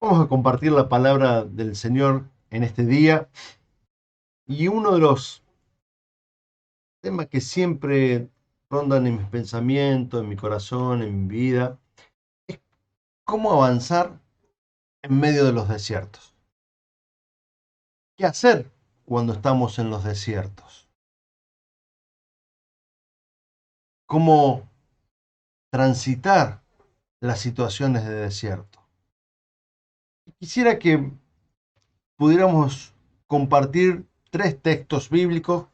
Vamos a compartir la palabra del Señor en este día y uno de los temas que siempre rondan en mis pensamientos, en mi corazón, en mi vida, es cómo avanzar en medio de los desiertos. ¿Qué hacer cuando estamos en los desiertos? ¿Cómo transitar las situaciones de desierto? Quisiera que pudiéramos compartir tres textos bíblicos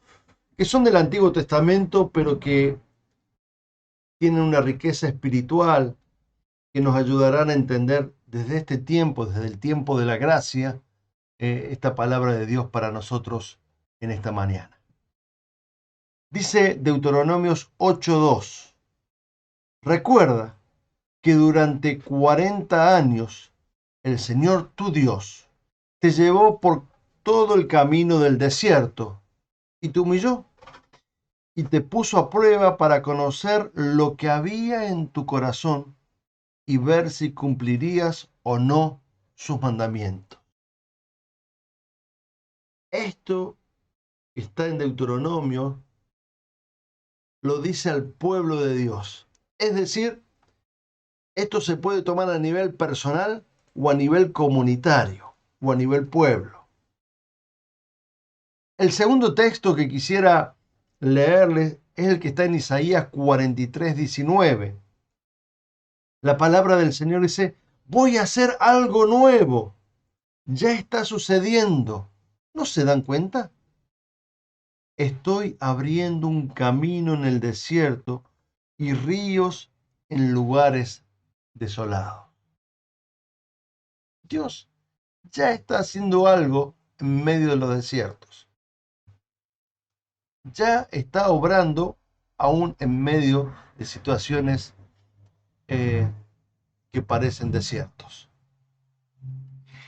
que son del Antiguo Testamento, pero que tienen una riqueza espiritual que nos ayudarán a entender desde este tiempo, desde el tiempo de la gracia, esta palabra de Dios para nosotros en esta mañana. Dice Deuteronomios 8:2, recuerda que durante 40 años el Señor tu Dios te llevó por todo el camino del desierto y te humilló y te puso a prueba para conocer lo que había en tu corazón y ver si cumplirías o no sus mandamientos. Esto está en Deuteronomio, lo dice al pueblo de Dios. Es decir, esto se puede tomar a nivel personal o a nivel comunitario o a nivel pueblo. El segundo texto que quisiera leerles es el que está en Isaías 43:19. La palabra del Señor dice, voy a hacer algo nuevo. Ya está sucediendo. ¿No se dan cuenta? Estoy abriendo un camino en el desierto y ríos en lugares desolados. Dios ya está haciendo algo en medio de los desiertos. Ya está obrando aún en medio de situaciones eh, que parecen desiertos.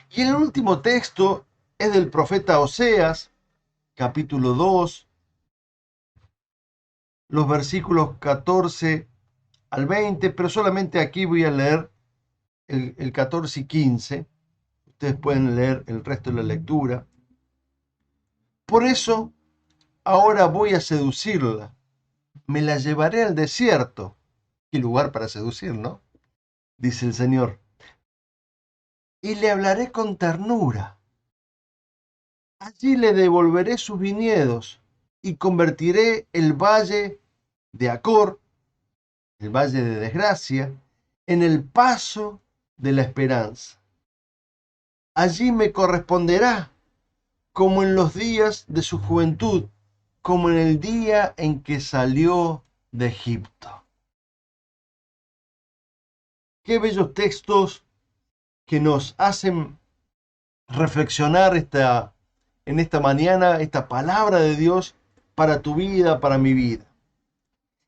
Y el último texto es del profeta Oseas, capítulo 2, los versículos 14 al 20, pero solamente aquí voy a leer el 14 y 15. Ustedes pueden leer el resto de la lectura. Por eso, ahora voy a seducirla. Me la llevaré al desierto. Qué lugar para seducir, ¿no? Dice el Señor. Y le hablaré con ternura. Allí le devolveré sus viñedos y convertiré el valle de Acor, el valle de desgracia, en el paso de la esperanza. Allí me corresponderá como en los días de su juventud, como en el día en que salió de Egipto. Qué bellos textos que nos hacen reflexionar en esta mañana, esta palabra de Dios para tu vida, para mi vida.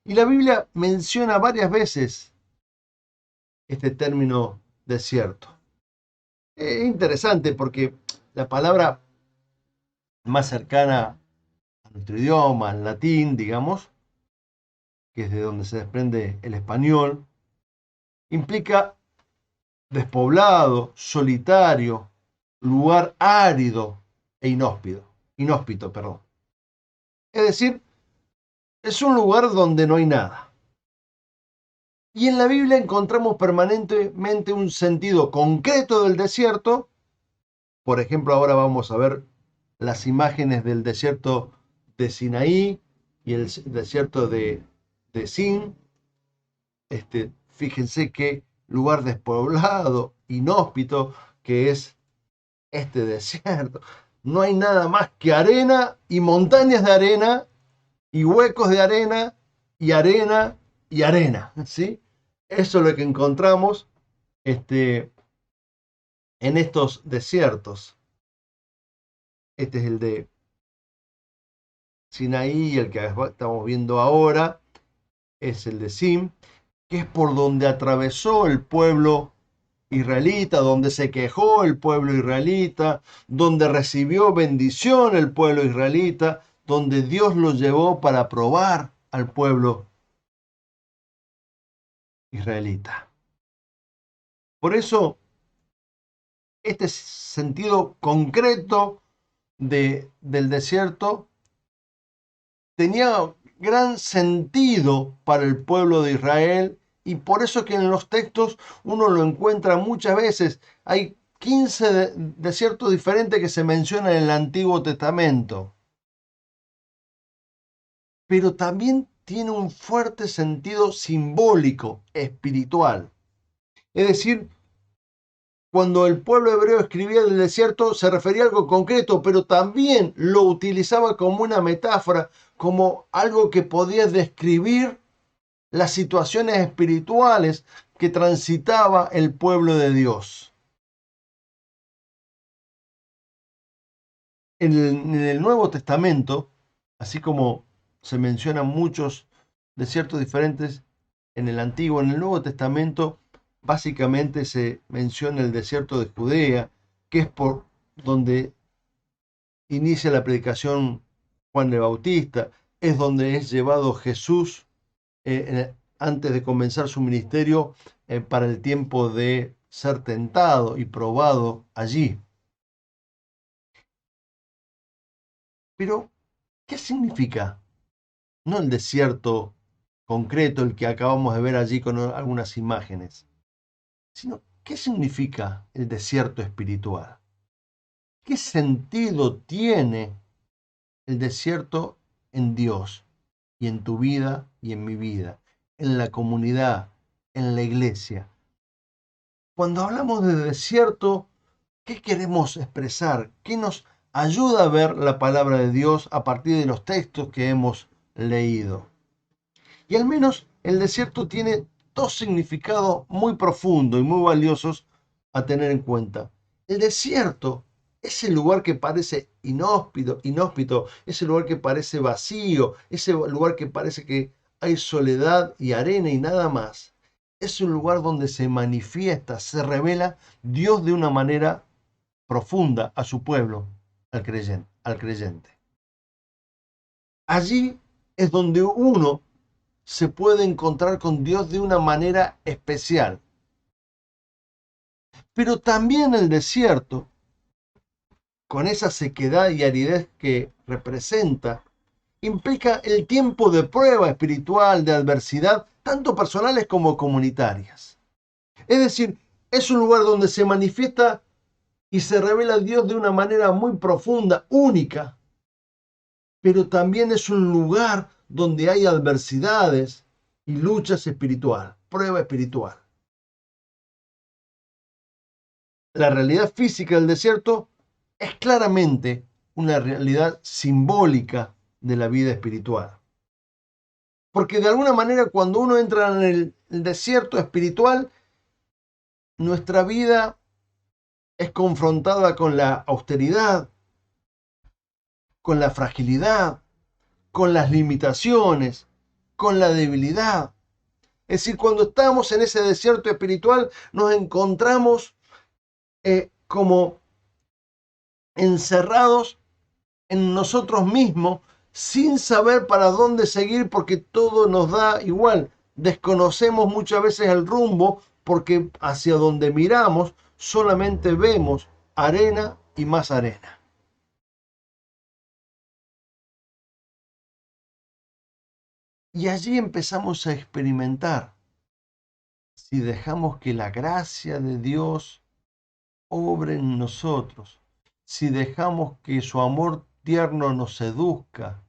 Y la Biblia menciona varias veces este término desierto. Es interesante porque la palabra más cercana a nuestro idioma, al latín, digamos, que es de donde se desprende el español, implica despoblado, solitario, lugar árido e inhóspito, perdón. Es decir, es un lugar donde no hay nada. Y en la Biblia encontramos permanentemente un sentido concreto del desierto. Por ejemplo, ahora vamos a ver las imágenes del desierto de Sinaí y el desierto de Sin. Fíjense qué lugar despoblado, inhóspito que es este desierto. No hay nada más que arena y montañas de arena y huecos de arena y arena y arena, ¿sí? Eso es lo que encontramos en estos desiertos. Este es el de Sinaí, el que estamos viendo ahora es el de Sim, que es por donde atravesó el pueblo israelita, donde se quejó el pueblo israelita, donde recibió bendición el pueblo israelita, donde Dios lo llevó para probar al pueblo israelita. Por eso este sentido concreto del desierto tenía gran sentido para el pueblo de Israel y por eso que en los textos uno lo encuentra muchas veces. Hay 15 desiertos diferentes que se mencionan en el Antiguo Testamento, pero también tiene un fuerte sentido simbólico, espiritual. Es decir, cuando el pueblo hebreo escribía del desierto se refería a algo concreto, pero también lo utilizaba como una metáfora, como algo que podía describir las situaciones espirituales que transitaba el pueblo de Dios. En el Nuevo Testamento, así como se mencionan muchos desiertos diferentes en el Antiguo, en el Nuevo Testamento básicamente se menciona el desierto de Judea, que es por donde inicia la predicación Juan el Bautista, es donde es llevado Jesús antes de comenzar su ministerio para el tiempo de ser tentado y probado allí. Pero, ¿qué significa? No el desierto concreto, el que acabamos de ver allí con algunas imágenes, sino ¿qué significa el desierto espiritual? ¿Qué sentido tiene el desierto en Dios y en tu vida y en mi vida, en la comunidad, en la iglesia? Cuando hablamos de desierto, ¿qué queremos expresar? ¿Qué nos ayuda a ver la palabra de Dios a partir de los textos que hemos leído? Y al menos el desierto tiene dos significados muy profundos y muy valiosos a tener en cuenta. El desierto es el lugar que parece inhóspito, ese lugar que parece vacío, ese lugar que parece que hay soledad y arena y nada más. Es un lugar donde se manifiesta, se revela Dios de una manera profunda a su pueblo, al creyente. Allí es donde uno se puede encontrar con Dios de una manera especial. Pero también el desierto, con esa sequedad y aridez que representa, implica el tiempo de prueba espiritual, de adversidad, tanto personales como comunitarias. Es decir, es un lugar donde se manifiesta y se revela a Dios de una manera muy profunda, única, pero también es un lugar donde hay adversidades y luchas espirituales, prueba espiritual. La realidad física del desierto es claramente una realidad simbólica de la vida espiritual. Porque de alguna manera cuando uno entra en el desierto espiritual, nuestra vida es confrontada con la austeridad, con la fragilidad, con las limitaciones, con la debilidad. Es decir, cuando estamos en ese desierto espiritual, nos encontramos como encerrados en nosotros mismos sin saber para dónde seguir porque todo nos da igual. Desconocemos muchas veces el rumbo porque hacia donde miramos solamente vemos arena y más arena. Y allí empezamos a experimentar si dejamos que la gracia de Dios obre en nosotros, si dejamos que su amor tierno nos seduzca,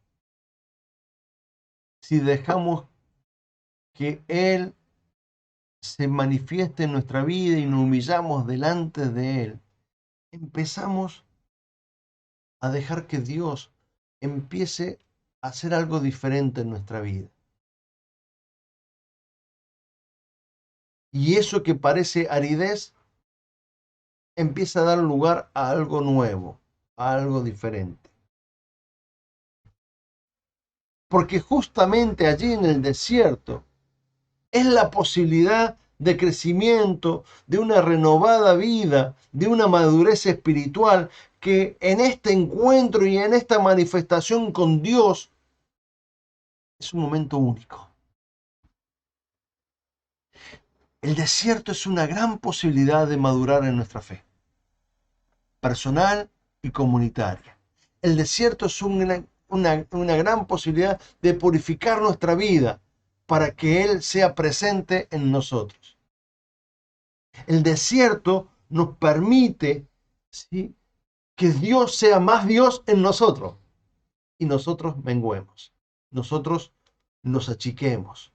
si dejamos que Él se manifieste en nuestra vida y nos humillamos delante de Él, empezamos a dejar que Dios empiece a hacer algo diferente en nuestra vida. Y eso que parece aridez empieza a dar lugar a algo nuevo, a algo diferente. Porque justamente allí en el desierto es la posibilidad de crecimiento, de una renovada vida, de una madurez espiritual que en este encuentro y en esta manifestación con Dios es un momento único. El desierto es una gran posibilidad de madurar en nuestra fe. personal y comunitaria. El desierto es una gran posibilidad de purificar nuestra vida para que Él sea presente en nosotros. El desierto nos permite, ¿sí?, que Dios sea más Dios en nosotros y nosotros menguemos, nosotros nos achiquemos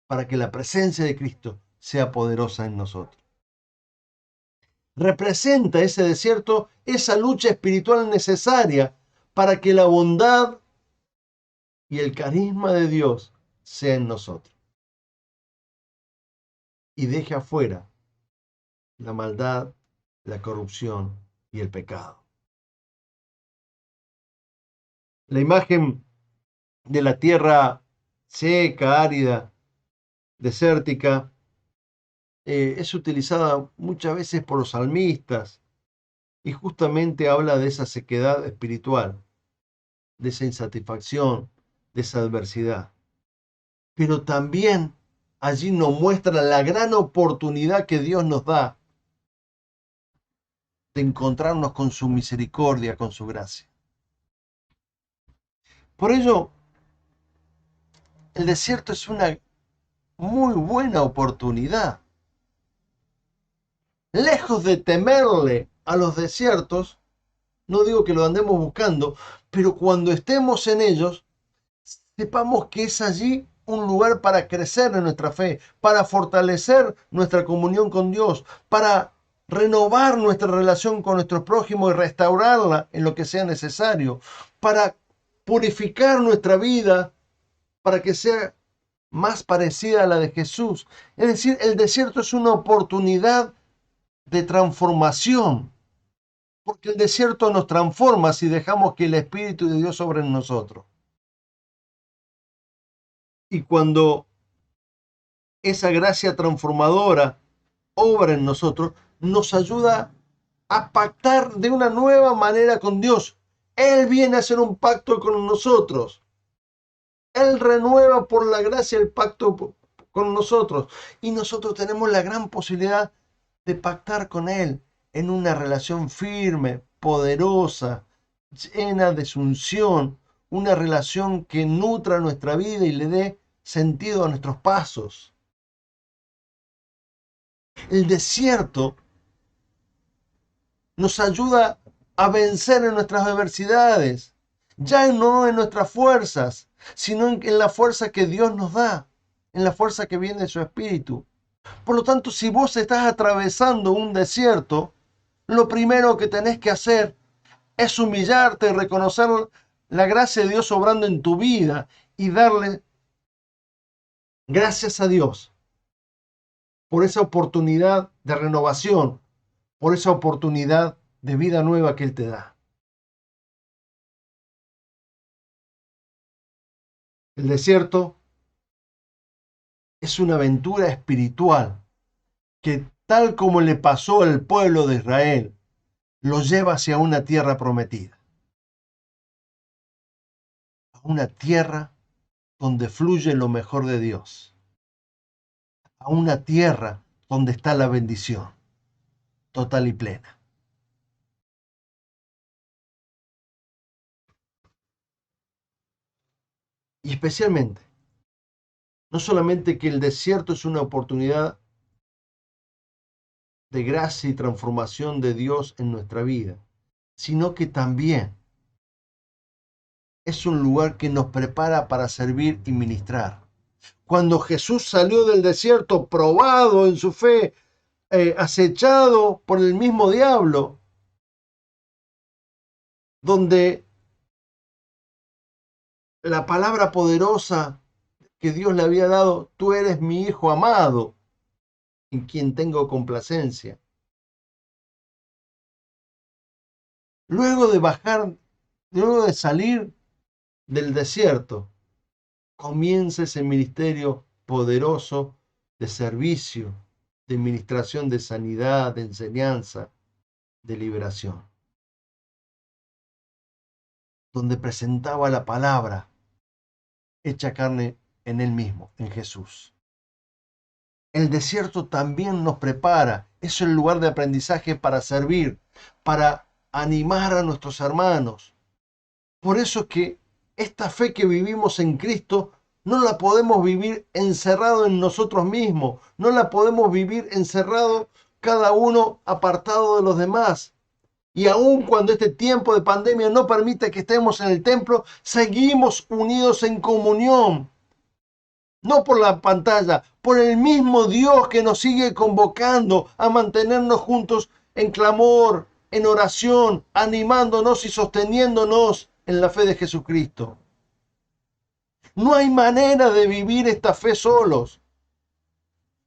para que la presencia de Cristo sea poderosa en nosotros. Representa ese desierto esa lucha espiritual necesaria para que la bondad y el carisma de Dios sea en nosotros y deje afuera la maldad, la corrupción y el pecado. La imagen de la tierra seca, árida, desértica, es utilizada muchas veces por los salmistas y justamente habla de esa sequedad espiritual, de esa insatisfacción, de esa adversidad. Pero también allí nos muestra la gran oportunidad que Dios nos da de encontrarnos con su misericordia, con su gracia. Por ello, el desierto es una muy buena oportunidad. Lejos de temerle a los desiertos, no digo que lo andemos buscando, pero cuando estemos en ellos, sepamos que es allí un lugar para crecer en nuestra fe, para fortalecer nuestra comunión con Dios, para renovar nuestra relación con nuestro prójimo y restaurarla en lo que sea necesario, para purificar nuestra vida, para que sea más parecida a la de Jesús. Es decir, el desierto es una oportunidad de transformación, porque el desierto nos transforma si dejamos que el Espíritu de Dios sobre en nosotros. Y cuando esa gracia transformadora obra en nosotros, nos ayuda a pactar de una nueva manera con Dios. Él viene a hacer un pacto con nosotros. Él renueva por la gracia el pacto con nosotros. Y nosotros tenemos la gran posibilidad de pactar con Él en una relación firme, poderosa, llena de unción, una relación que nutra nuestra vida y le dé sentido a nuestros pasos. El desierto nos ayuda a vencer en nuestras adversidades, ya no en nuestras fuerzas, sino en la fuerza que Dios nos da, en la fuerza que viene de su Espíritu. Por lo tanto, si vos estás atravesando un desierto, lo primero que tenés que hacer es humillarte y reconocer la gracia de Dios obrando en tu vida y darle gracias a Dios por esa oportunidad de renovación, por esa oportunidad de vida nueva que Él te da. El desierto es una aventura espiritual que, tal como le pasó al pueblo de Israel, lo lleva hacia una tierra prometida. A una tierra donde fluye lo mejor de Dios. A una tierra donde está la bendición total y plena. Y especialmente, no solamente que el desierto es una oportunidad de gracia y transformación de Dios en nuestra vida, sino que también es un lugar que nos prepara para servir y ministrar. Cuando Jesús salió del desierto probado en su fe, acechado por el mismo diablo, donde la palabra poderosa que Dios le había dado, tú eres mi hijo amado, en quien tengo complacencia. Luego de salir del desierto, comienza ese ministerio poderoso de servicio, de ministración de sanidad, de enseñanza, de liberación, donde presentaba la palabra hecha carne en Él mismo, en Jesús. El desierto también nos prepara, es el lugar de aprendizaje para servir, para animar a nuestros hermanos. Por eso es que esta fe que vivimos en Cristo no la podemos vivir encerrado en nosotros mismos, no la podemos vivir encerrado cada uno apartado de los demás. Y aun cuando este tiempo de pandemia no permite que estemos en el templo, seguimos unidos en comunión. No por la pantalla, por el mismo Dios que nos sigue convocando a mantenernos juntos en clamor, en oración, animándonos y sosteniéndonos en la fe de Jesucristo. No hay manera de vivir esta fe solos,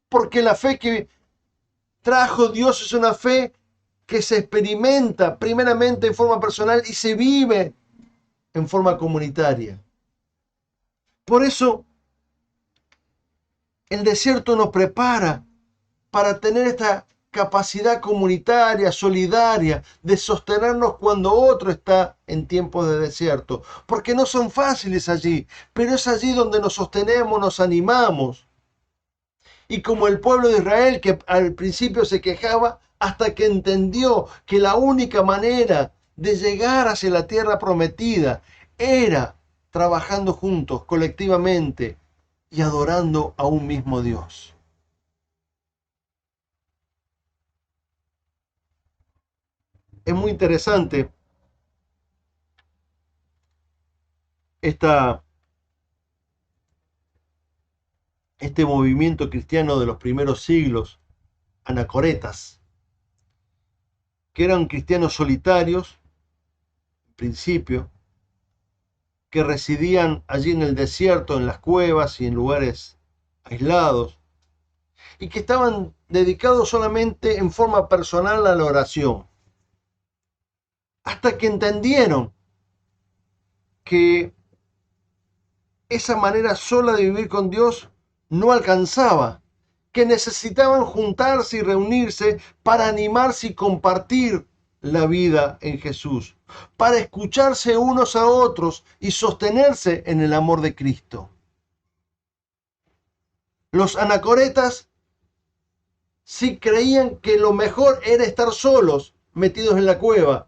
porque la fe que trajo Dios es una fe que se experimenta primeramente en forma personal y se vive en forma comunitaria. Por eso el desierto nos prepara para tener esta capacidad comunitaria, solidaria, de sostenernos cuando otro está en tiempos de desierto. Porque no son fáciles allí, pero es allí donde nos sostenemos, nos animamos. Y como el pueblo de Israel, que al principio se quejaba, hasta que entendió que la única manera de llegar hacia la tierra prometida era trabajando juntos, colectivamente, y adorando a un mismo Dios. Es muy interesante este movimiento cristiano de los primeros siglos, anacoretas, que eran cristianos solitarios, en principio, que residían allí en el desierto, en las cuevas y en lugares aislados, y que estaban dedicados solamente en forma personal a la oración. Hasta que entendieron que esa manera sola de vivir con Dios no alcanzaba, que necesitaban juntarse y reunirse para animarse y compartir la vida en Jesús, para escucharse unos a otros y sostenerse en el amor de Cristo. Los anacoretas sí creían que lo mejor era estar solos, metidos en la cueva,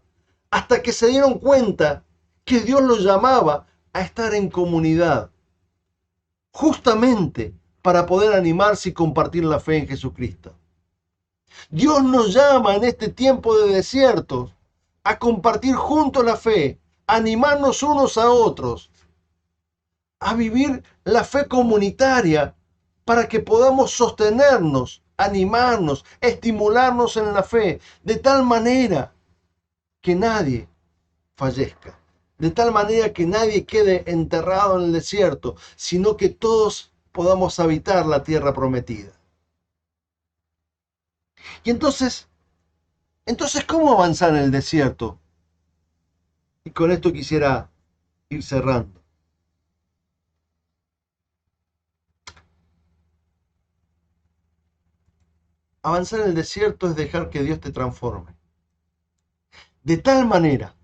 hasta que se dieron cuenta que Dios los llamaba a estar en comunidad, justamente para poder animarse y compartir la fe en Jesucristo. Dios nos llama en este tiempo de desiertos a compartir juntos la fe, a animarnos unos a otros, a vivir la fe comunitaria para que podamos sostenernos, animarnos, estimularnos en la fe, de tal manera que nadie fallezca, de tal manera que nadie quede enterrado en el desierto, sino que todos podamos habitar la tierra prometida. Y entonces, ¿cómo avanzar en el desierto? Y con esto quisiera ir cerrando. Avanzar en el desierto es dejar que Dios te transforme. De tal manera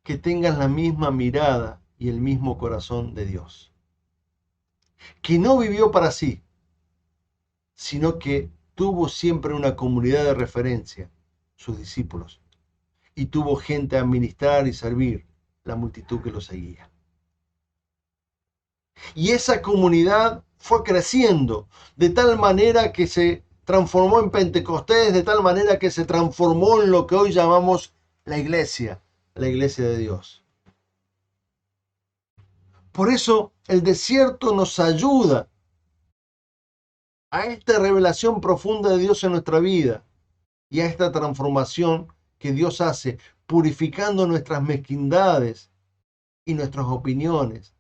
que tengas la misma mirada y el mismo corazón de Dios. Que no vivió para sí, sino que tuvo siempre una comunidad de referencia, sus discípulos, y tuvo gente a ministrar y servir, la multitud que lo seguía. Y esa comunidad fue creciendo de tal manera que se transformó en Pentecostés, de tal manera que se transformó en lo que hoy llamamos la iglesia de Dios. Por eso el desierto nos ayuda a esta revelación profunda de Dios en nuestra vida y a esta transformación que Dios hace, purificando nuestras mezquindades y nuestras opiniones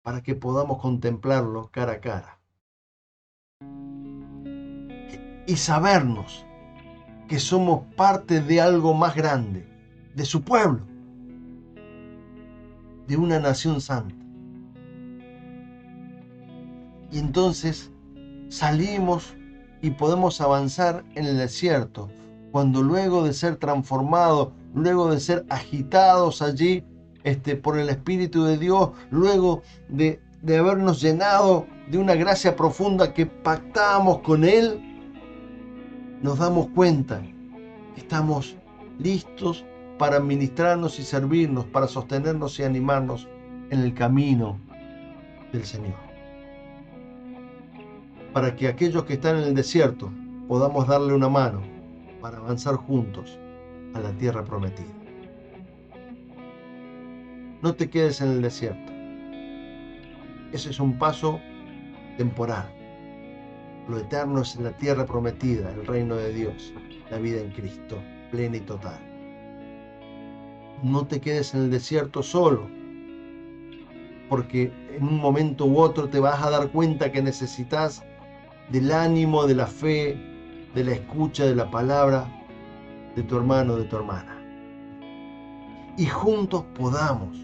para que podamos contemplarlo cara a cara. Y sabernos que somos parte de algo más grande, de su pueblo, de una nación santa. Y entonces salimos y podemos avanzar en el desierto, cuando luego de ser transformados, luego de ser agitados allí por el Espíritu de Dios, luego de habernos llenado de una gracia profunda que pactamos con Él, nos damos cuenta estamos listos para ministrarnos y servirnos, para sostenernos y animarnos en el camino del Señor. Para que aquellos que están en el desierto podamos darle una mano para avanzar juntos a la tierra prometida. No te quedes en el desierto. Ese es un paso temporal. Lo eterno es la tierra prometida, el reino de Dios, la vida en Cristo, plena y total. No te quedes en el desierto solo, porque en un momento u otro te vas a dar cuenta que necesitas del ánimo, de la fe, de la escucha, de la palabra de tu hermano, de tu hermana. Y juntos podamos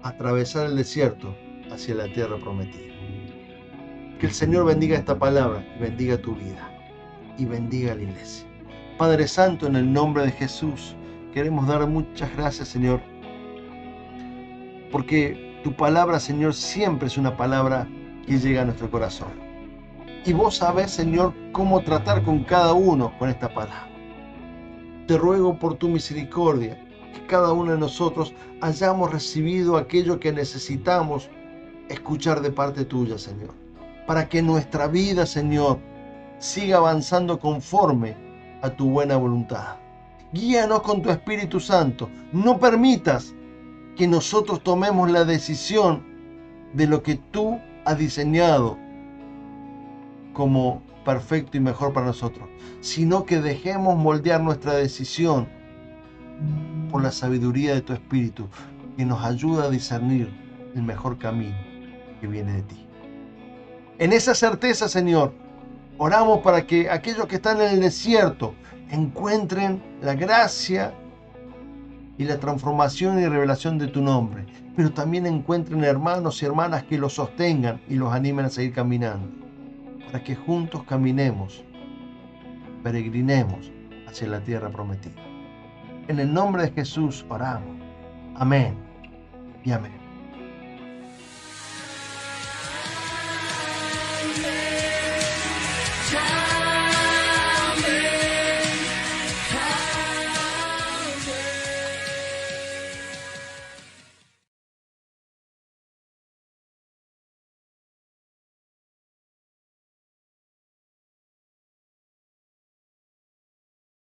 atravesar el desierto hacia la tierra prometida. Que el Señor bendiga esta palabra y bendiga tu vida y bendiga a la iglesia. Padre Santo, en el nombre de Jesús, queremos dar muchas gracias, Señor, porque tu palabra, Señor, siempre es una palabra que llega a nuestro corazón. Y vos sabés, Señor, cómo tratar con cada uno con esta palabra. Te ruego por tu misericordia que cada uno de nosotros hayamos recibido aquello que necesitamos escuchar de parte tuya, Señor, para que nuestra vida, Señor, siga avanzando conforme a tu buena voluntad. Guíanos con tu Espíritu Santo. No permitas que nosotros tomemos la decisión de lo que tú has diseñado como perfecto y mejor para nosotros, sino que dejemos moldear nuestra decisión por la sabiduría de tu Espíritu, que nos ayuda a discernir el mejor camino que viene de ti. En esa certeza, Señor, oramos para que aquellos que están en el desierto encuentren la gracia y la transformación y revelación de tu nombre, pero también encuentren hermanos y hermanas que los sostengan y los animen a seguir caminando, para que juntos caminemos, peregrinemos hacia la tierra prometida. En el nombre de Jesús oramos. Amén y amén.